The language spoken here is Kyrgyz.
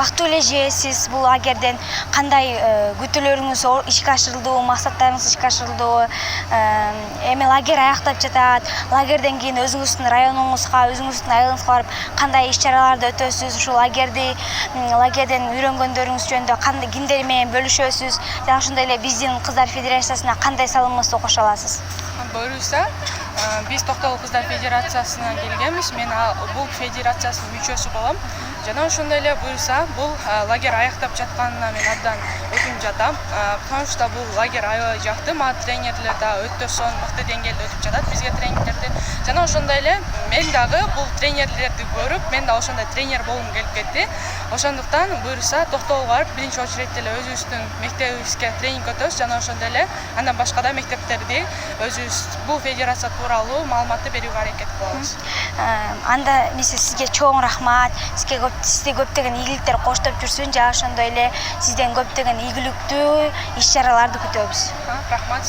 бактылуу эле жээсиз. Бул лагерден кандай күтүүлөрүңүз ишке ашырылдыбы, максаттарыңыз ишке ашырылдыбы? Эми лагерь аяктап жатат. Лагерден кийин өзүңүздүн районуңузга, өзүңүздүн айылыңызга барып кандай иш-чараларды өтөсүз? Ушул лагерден үйрөнгөндөрүңүз жөнүндө кандай кимдер менен бөлүшөсүз? Жана ошондой эле биздин кыздар федерациясына кандай салымыңызды кошо аласыз? Буюрса, биз Токтогул кыздар федерациясынан келгенбиз. Мен бул федерациясынын мүчөсү болом. Жана ошондой эле буюрса, бул лагерь аяктап жатканына мен абдан өкүнүп жатам. Потому что бул лагерь аябай жакты. Мага тренерлер да өтө сонун, мыкты деңгээлде өтүп жатат бизге тренингдерди. Жана ошондой эле мен дагы бул тренерлерди көрүп, мен да ошондой тренер болгум келип кетти. Ошондуктан буюрса, Токтогулга барып, биринчи очередь эле өзүбүздүн мектебибизге тренинг өтөбүз. Жана ошондой эле андан башка да мектептерди өзүбүз бул федерация тууралуу маалыматты берүүгө аракет кылабыз. Анда сизге чоң рахмат. Сизди көптөгөн ийгиликтер коштоп жүрсүн. Жана ошондой эле сизден көптөгөн ийгиликтүү иш-чараларды күтөбүз. Рахмат.